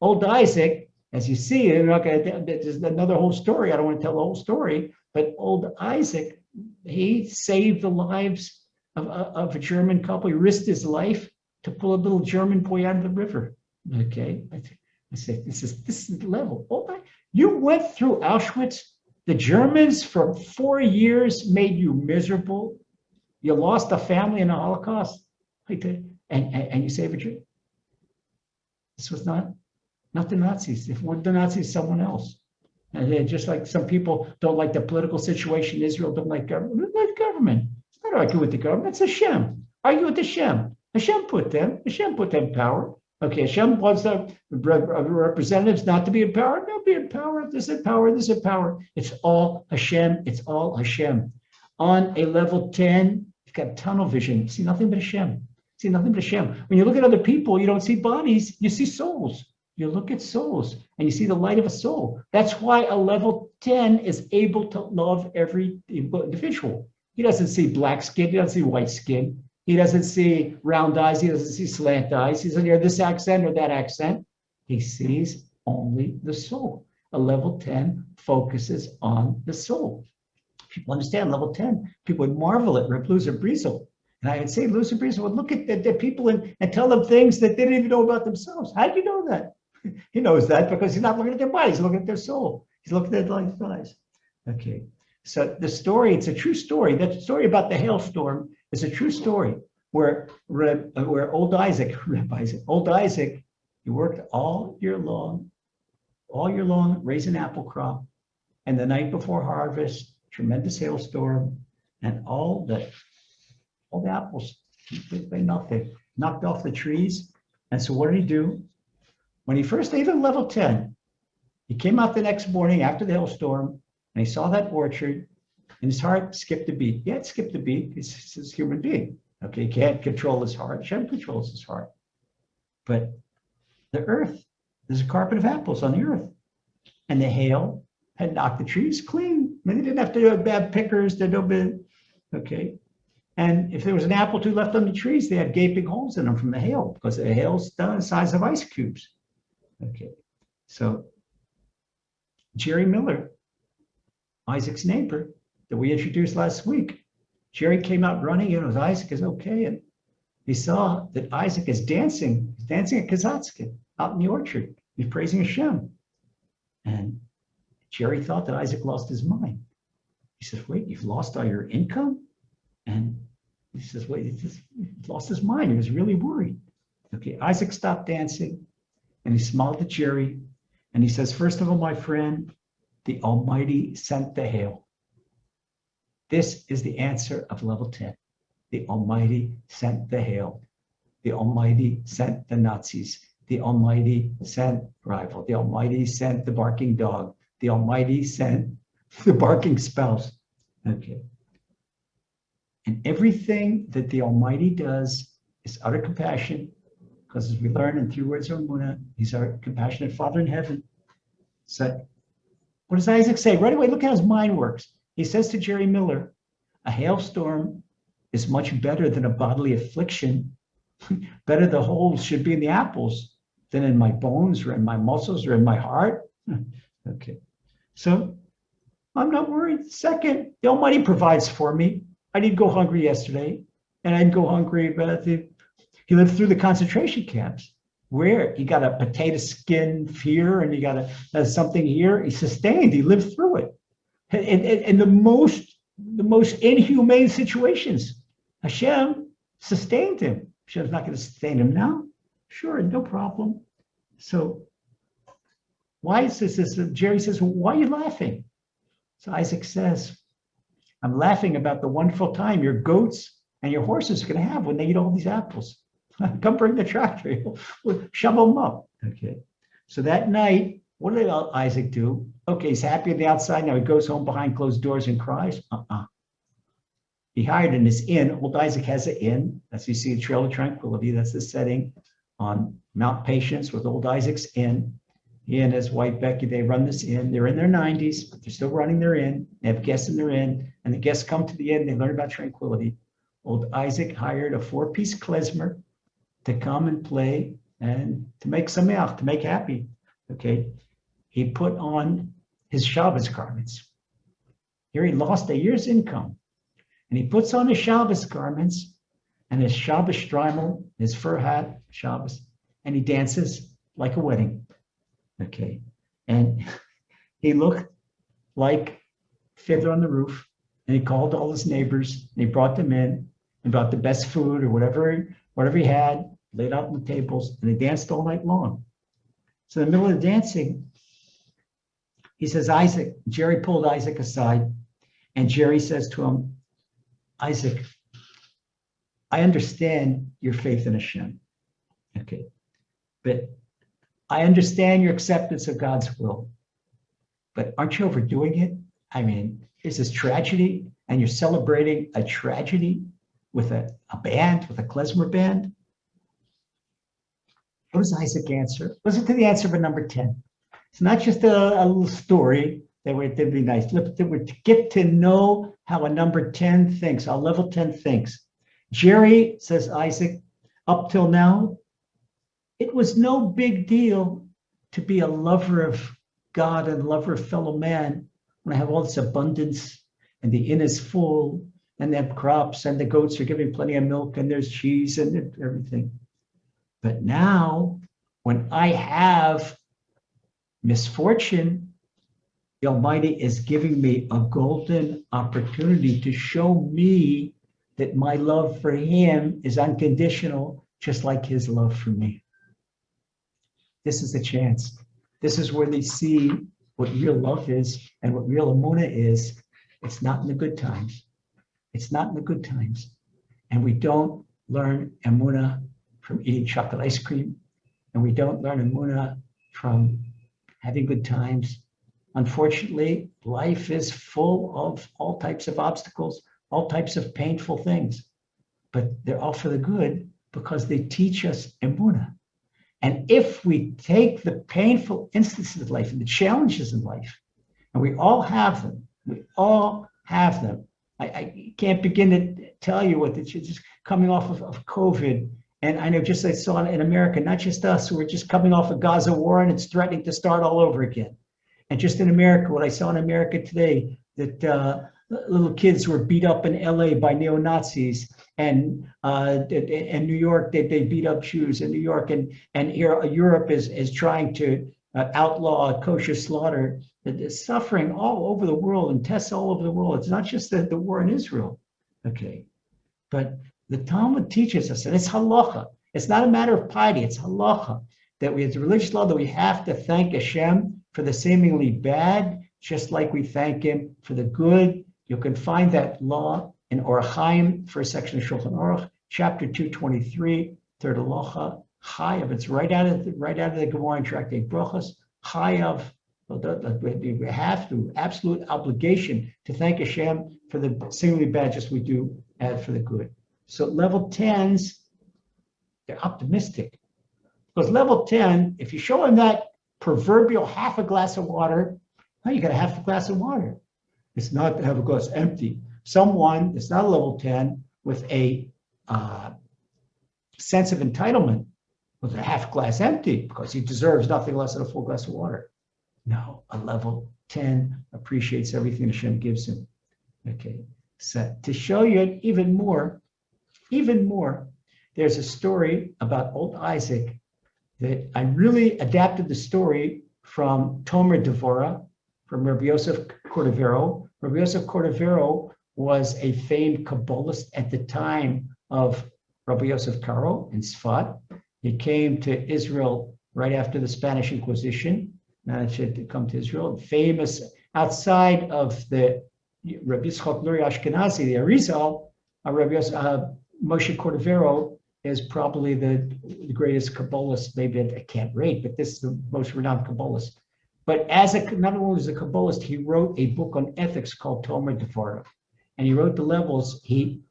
Old Isaac, as you see, there's another whole story. I don't want to tell the whole story, but old Isaac, he saved the lives of a German couple. He risked his life to pull a little German boy out of the river. Okay, I say this is the level. You went through Auschwitz. The Germans for 4 years made you miserable. You lost a family in the Holocaust, and you saved a Jew. This was not the Nazis. If it weren't the Nazis, someone else. And just like some people don't like the political situation in Israel, don't like government. Like government. It's not argue with the government. It's Hashem. Argue with Hashem. Hashem put them in power. Okay, Hashem wants the representatives not to be in power. They'll be in power. This is power. This is power. It's all Hashem. It's all Hashem. On a level 10, you've got tunnel vision. You see nothing but Hashem. See nothing but Hashem. When you look at other people, you don't see bodies. You see souls. You look at souls and you see the light of a soul. That's why a level 10 is able to love every individual. He doesn't see black skin. He doesn't see white skin. He doesn't see round eyes. He doesn't see slant eyes. He doesn't hear this accent or that accent. He sees only the soul. A level 10 focuses on the soul. People understand level 10. People would marvel at Reb Loser Briesel. And I would say, Loser Briesel would look at the people and tell them things that they didn't even know about themselves. How do you know that? He knows that because he's not looking at their bodies. He's looking at their soul. He's looking at their eyes. Okay. So the story, it's a true story. That story about the hailstorm is a true story where old Isaac, he worked all year long, raising apple crop. And the night before harvest, tremendous hailstorm, and all the apples, they knocked off the trees. And so what did he do? When he first even level 10, he came out the next morning after the hailstorm, and he saw that orchard, and his heart skipped a beat. Yeah, it skipped a beat. He's a human being. Okay, he can't control his heart. Hashem controls his heart. But the earth, there's a carpet of apples on the earth. And the hail had knocked the trees clean. I mean, they didn't have to have bad pickers. They don't been, okay. And if there was an apple or two left on the trees, they had gaping holes in them from the hail because the hail's the size of ice cubes. Okay, so Jerry Miller, Isaac's neighbor that we introduced last week, Jerry came out running and Isaac is okay. And he saw that Isaac is dancing. He's dancing at Kazatskin out in the orchard. He's praising Hashem. And Jerry thought that Isaac lost his mind. He says, wait, you've lost all your income? And he says, wait, he lost his mind. He was really worried. Okay, Isaac stopped dancing and he smiled at Jerry. And he says, first of all, my friend, the Almighty sent the hail. This is the answer of level 10. The Almighty sent the hail. The Almighty sent the Nazis. The Almighty sent rival. The Almighty sent the barking dog. The Almighty sent the barking spouse. Okay. And everything that the Almighty does is out of compassion, because as we learn in 3 words of Emunah, he's our compassionate Father in heaven. So what does Isaac say? Right away, look how his mind works. He says to Jerry Miller, a hailstorm is much better than a bodily affliction. Better the holes should be in the apples than in my bones or in my muscles or in my heart. Okay, so I'm not worried. Second, the Almighty provides for me. I didn't go hungry yesterday, and I didn't go hungry, but he lived through the concentration camps where he got a potato skin here and he got something here. He sustained, he lived through it. In the most inhumane situations, Hashem sustained him. Hashem's not going to sustain him now. Sure, no problem. So why is this? Jerry says, well, why are you laughing? So Isaac says, I'm laughing about the wonderful time your goats and your horses are going to have when they eat all these apples. Come bring the tractor, we'll shovel them up. Okay. So that night, what did Isaac do? Okay, he's happy on the outside. Now he goes home behind closed doors and cries. He hired in his inn. Old Isaac has an inn. As you see, Trail of Tranquility. That's the setting on Mount Patience with Old Isaac's Inn. He and his wife, Becky, they run this inn. They're in their 90s, but they're still running their inn. They have guests in their inn, and the guests come to the inn. They learn about tranquility. Old Isaac hired a 4-piece klezmer to come and play and to make sameach, to make happy. Okay. He put on his Shabbos garments. Here he lost a year's income. And he puts on his Shabbos garments and his Shabbos shtreimel, his fur hat, Shabbos, and he dances like a wedding. Okay. And he looked like Fiddler on the Roof. And he called all his neighbors and he brought them in and brought the best food or whatever he had, laid out on the tables, and they danced all night long. So in the middle of the dancing, he says, Isaac, Jerry pulled Isaac aside, and Jerry says to him, Isaac, I understand your faith in Hashem. Okay. But I understand your acceptance of God's will. But aren't you overdoing it? I mean, here's this tragedy, and you're celebrating a tragedy with a band, with a klezmer band. What does Isaac answer? Listen to the answer for number 10. It's not just a little story that would be nice. They would get to know how a number 10 thinks, how level 10 thinks. Jerry, says Isaac, up till now, it was no big deal to be a lover of God and a lover of fellow man when I have all this abundance and the inn is full and they have crops and the goats are giving plenty of milk and there's cheese and everything. But now, when I have misfortune, the Almighty is giving me a golden opportunity to show me that my love for Him is unconditional, just like His love for me. This is the chance. This is where they see what real love is and what real emunah is. It's not in the good times. It's not in the good times. And we don't learn emunah from eating chocolate ice cream. And we don't learn emunah from having good times. Unfortunately, life is full of all types of obstacles, all types of painful things. But they're all for the good because they teach us emunah. And if we take the painful instances of life and the challenges in life, and we all have them, I can't begin to tell you what it's just coming off of COVID. And I know just I saw in America, not just us, we're just coming off a Gaza war and it's threatening to start all over again. And just in America, what I saw in America today, that little kids were beat up in LA by neo-Nazis, and in New York, they beat up Jews in New York, and here Europe is trying to outlaw kosher slaughter. There's suffering all over the world and tests all over the world. It's not just the war in Israel, okay? But the Talmud teaches us, and it's halacha. It's not a matter of piety, it's halacha, that we, as a religious law, that we have to thank Hashem for the seemingly bad, just like we thank Him for the good. You can find that law in Orach Chaim, first section of Shulchan Aruch, chapter 223, third halacha, chayav. It's right out of the Gemara in Tractate Brachos. Chayav. We have to, absolute obligation to thank Hashem for the seemingly bad, just we do for the good. So level 10s, they're optimistic. Because level 10, if you show them that proverbial half a glass of water, you got a half a glass of water. It's not to have a glass empty. Someone that's not a level 10 with a sense of entitlement with a half glass empty because he deserves nothing less than a full glass of water. No, a level 10 appreciates everything Hashem gives him. Okay, so to show you even more, there's a story about old Isaac that I really adapted the story from Tomer Devorah, from Rabbi Yosef Cordovero. Rabbi Yosef Cordovero was a famed Kabbalist at the time of Rabbi Yosef Karo in Sfat. He came to Israel right after the Spanish Inquisition, managed to come to Israel. Famous outside of the Rabbi Yitzchak Luria Ashkenazi, the Arizal, Rabbi Yosef, Moshe Cordovero is probably the greatest Kabbalist, maybe I can't rate, but this is the most renowned Kabbalist. But not only as a Kabbalist, he wrote a book on ethics called Tomer Devorah. And he wrote the levels. He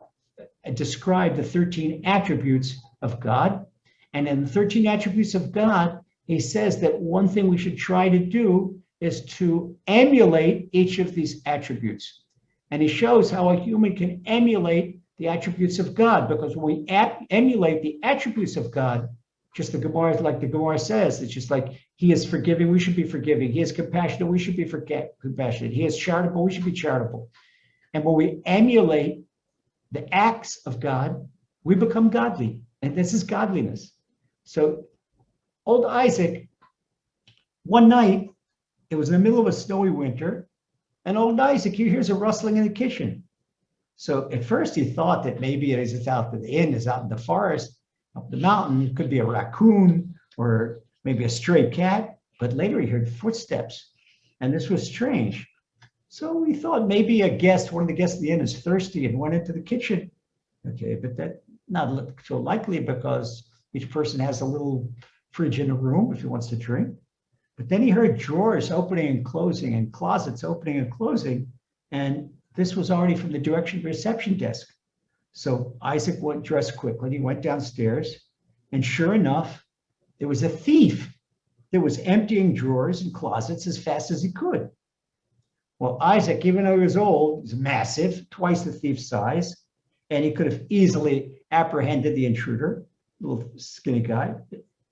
described the 13 attributes of God. And in the 13 attributes of God, he says that one thing we should try to do is to emulate each of these attributes. And he shows how a human can emulate the attributes of God, because when we emulate the attributes of God, just the Gemara, like the Gemara says, it's just like he is forgiving, we should be forgiving. He is compassionate, we should be compassionate. He is charitable, we should be charitable. And when we emulate the acts of God, we become godly. And this is godliness. So old Isaac, one night, it was in the middle of a snowy winter, and old Isaac, he hears a rustling in the kitchen. So at first he thought that maybe it is out the inn, is out in the forest, up the mountain. It could be a raccoon or maybe a stray cat. But later he heard footsteps, and this was strange. So he thought maybe one of the guests of the inn is thirsty and went into the kitchen. Okay, but that not so likely, because each person has a little fridge in a room if he wants to drink. But then he heard drawers opening and closing and closets opening and closing. And this was already from the direction of the reception desk. So Isaac went dressed quickly. He went downstairs, and sure enough, there was a thief that was emptying drawers and closets as fast as he could. Well, Isaac, even though he was old, was massive, twice the thief's size, and he could have easily apprehended the intruder, little skinny guy.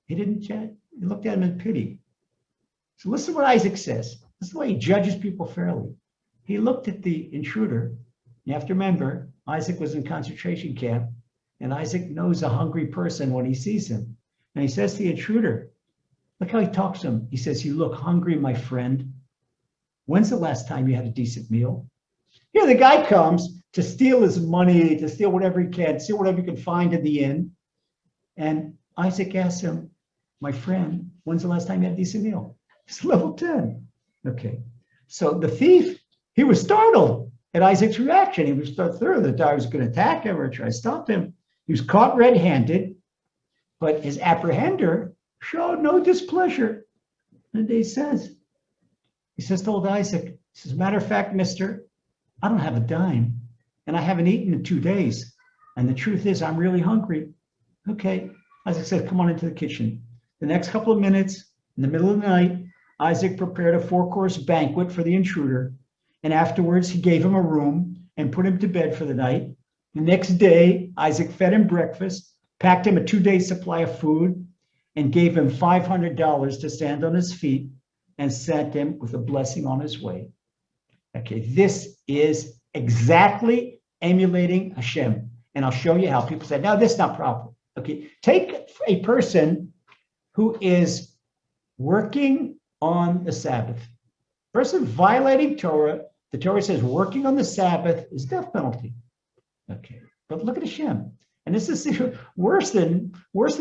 He didn't chat. He looked at him in pity. So listen to what Isaac says. This is the way he judges people fairly. He looked at the intruder. You have to remember, Isaac was in concentration camp, and Isaac knows a hungry person when he sees him. And he says to the intruder, look how he talks to him. He says, you look hungry, my friend. When's the last time you had a decent meal? Here the guy comes to steal his money, to steal whatever he can, steal whatever he can find in the inn. And Isaac asks him, my friend, when's the last time you had a decent meal? It's level 10. Okay. So the thief, he was startled at Isaac's reaction. He was through the guy was going to attack him or try to stop him. He was caught red-handed, but his apprehender showed no displeasure. And he says to old Isaac, he says, matter of fact, mister, I don't have a dime, and I haven't eaten in 2 days. And the truth is, I'm really hungry. Okay. Isaac said, come on into the kitchen. The next couple of minutes, in the middle of the night, Isaac prepared a 4-course banquet for the intruder. And afterwards, he gave him a room and put him to bed for the night. The next day, Isaac fed him breakfast, packed him a 2-day supply of food, and gave him $500 to stand on his feet, and sent him with a blessing on his way. Okay, this is exactly emulating Hashem. And I'll show you how. People say, no, this is not proper. Okay, take a person who is working on the Sabbath. Person violating Torah, the Torah says working on the Sabbath is death penalty. Okay, but look at Hashem. And this is worse than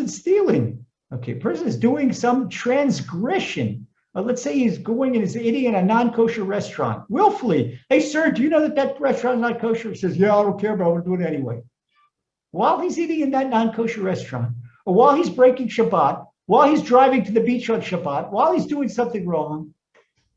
stealing. Okay, person is doing some transgression. Let's say he's going and he's eating in a non-kosher restaurant willfully. Hey, sir, do you know that restaurant is not kosher? He says, yeah, I don't care, but I'm going to do it anyway. While he's eating in that non-kosher restaurant, or while he's breaking Shabbat, while he's driving to the beach on Shabbat, while he's doing something wrong,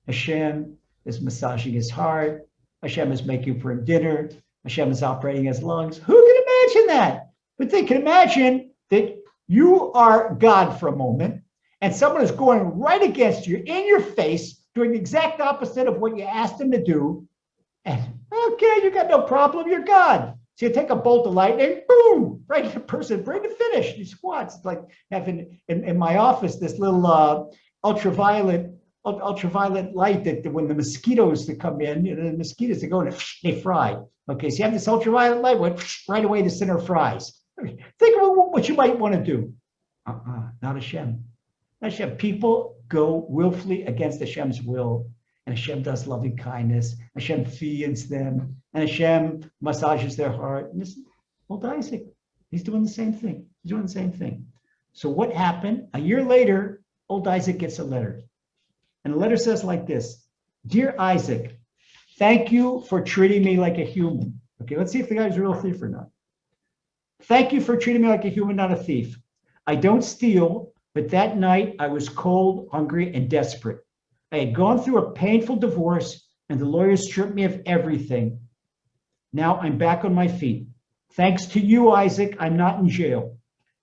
Hashem is massaging his heart. Hashem is making for him dinner. Hashem is operating his lungs. Who can imagine that? But they can imagine that you are God for a moment, and someone is going right against you, in your face, doing the exact opposite of what you asked him to do. And okay, you got no problem, you're God. So you take a bolt of lightning, boom, right to the person, right to finish. He squats. It's like having in my office this little ultraviolet light that when the mosquitoes that come in, the mosquitoes that go in, they fry. Okay, so you have this ultraviolet light, went right away, the center fries. Think about what you might want to do. Not Hashem. Not Hashem. People go willfully against Hashem's will, and Hashem does loving kindness. Hashem feeds them, and Hashem massages their heart. And this old Isaac, he's doing the same thing. He's doing the same thing. So what happened? A year later, old Isaac gets a letter. And the letter says like this: Dear Isaac, thank you for treating me like a human. Okay, let's see if the guy's a real thief or not. Thank you for treating me like a human, not a thief. I don't steal, but that night I was cold, hungry, and desperate. I had gone through a painful divorce, and the lawyers stripped me of everything. Now I'm back on my feet. Thanks to you, Isaac, I'm not in jail,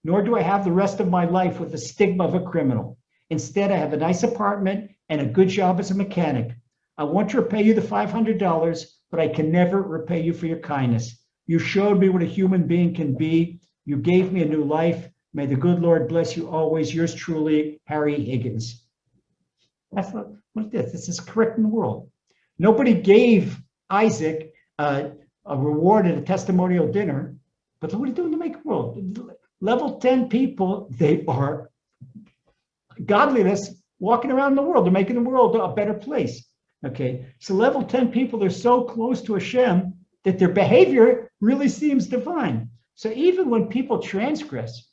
nor do I have the rest of my life with the stigma of a criminal. Instead, I have a nice apartment and a good job as a mechanic. I want to repay you the $500, but I can never repay you for your kindness. You showed me what a human being can be. You gave me a new life. May the good Lord bless you always. Yours truly, Harry Higgins. That's what is this? This is correct in the world. Nobody gave Isaac a reward at a testimonial dinner, but what are you doing to make a world? Level 10 people, they are godliness walking around the world. They're making the world a better place. Okay, so level 10 people are so close to Hashem that their behavior really seems divine. So even when people transgress,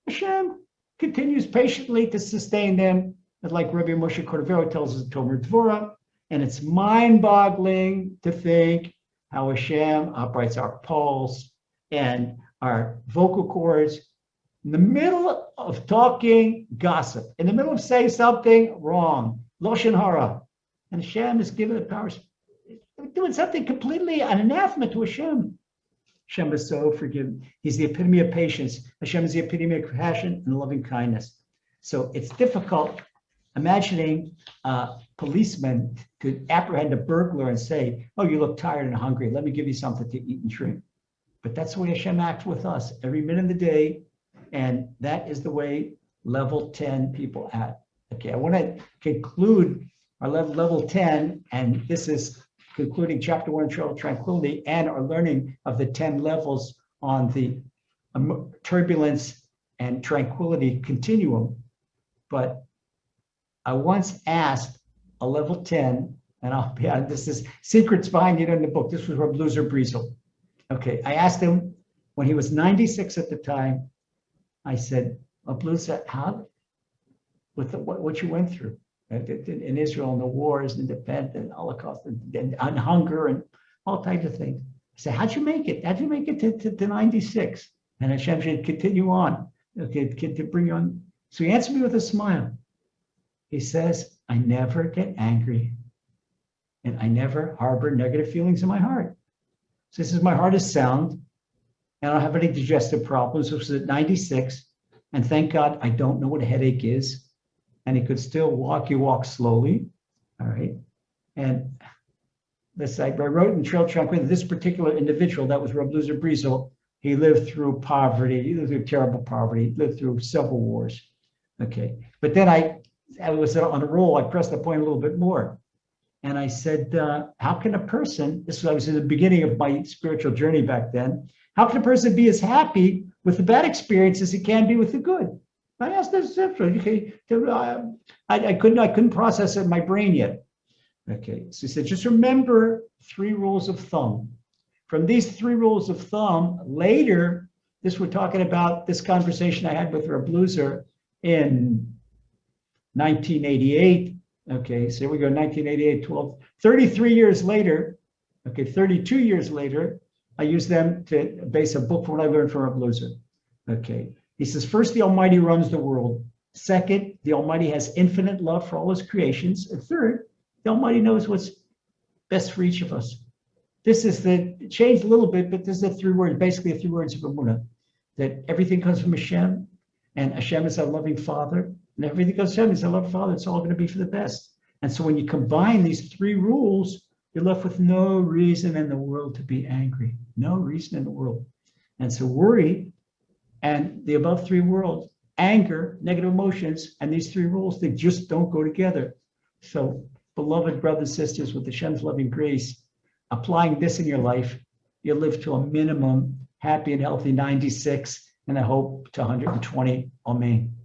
Hashem continues patiently to sustain them, like Rabbi Moshe Cordovero tells us in Tomer Dvorah, and it's mind-boggling to think how Hashem operates our pulse and our vocal cords in the middle of talking gossip, in the middle of saying something wrong, Lashon Hara. And Hashem is given the powers, doing something completely an anathema to Hashem. Hashem is so forgiving. He's the epitome of patience. Hashem is the epitome of compassion and loving kindness. So it's difficult imagining a policeman could apprehend a burglar and say, oh, you look tired and hungry. Let me give you something to eat and drink. But that's the way Hashem acts with us every minute of the day. And that is the way level 10 people act. Okay, I want to conclude our level 10, and this is concluding chapter 1 of Tranquility and our learning of the 10 levels on the turbulence and tranquility continuum. But I once asked a level 10, and I'll be honest, this is secrets behind it in the book. This was Reb Lozer Briesel. Okay, I asked him when he was 96 at the time. I said, Reb Lozer, how, with what you went through in Israel and the wars and the Holocaust and hunger and all types of things. I said, how'd you make it? How'd you make it to 96? And Hashem should continue on, okay, to bring you on. So he answered me with a smile. He says, I never get angry and I never harbor negative feelings in my heart. So he says, my heart is sound and I don't have any digestive problems. This was at 96. And thank God I don't know what a headache is. And he could still walk. He walks slowly. All right. And this, I wrote in Trail Tranquility, this particular individual, that was Reb Lozer Briesel, he lived through poverty. He lived through terrible poverty. He lived through civil wars. Okay. But then I was on a roll. I pressed the point a little bit more. And I said, how can a person, I was in the beginning of my spiritual journey back then, how can a person be as happy with the bad experience as he can be with the good? I asked this, okay, I couldn't process it in my brain yet. Okay, so he said, just remember 3 rules of thumb. From these 3 rules of thumb, later, we're talking about this conversation I had with Reb Lozer in 1988. Okay, so here we go, 1988, 33 years later, okay, 32 years later, I used them to base a book from what I learned from Reb Lozer. Okay. He says, first, the Almighty runs the world. Second, the Almighty has infinite love for all his creations. And third, the Almighty knows what's best for each of us. This is it changed a little bit, but this is the 3 words, basically the 3 words of Emunah, that everything comes from Hashem, and Hashem is our loving Father, and everything comes from Hashem is our loving Father. It's all going to be for the best. And so when you combine these 3 rules, you're left with no reason in the world to be angry. No reason in the world. And so worry and the above 3 worlds, anger, negative emotions, and these 3 rules, they just don't go together. So, beloved brothers and sisters, with Hashem's loving grace, applying this in your life, you'll live to a minimum happy and healthy 96, and I hope to 120. Amen.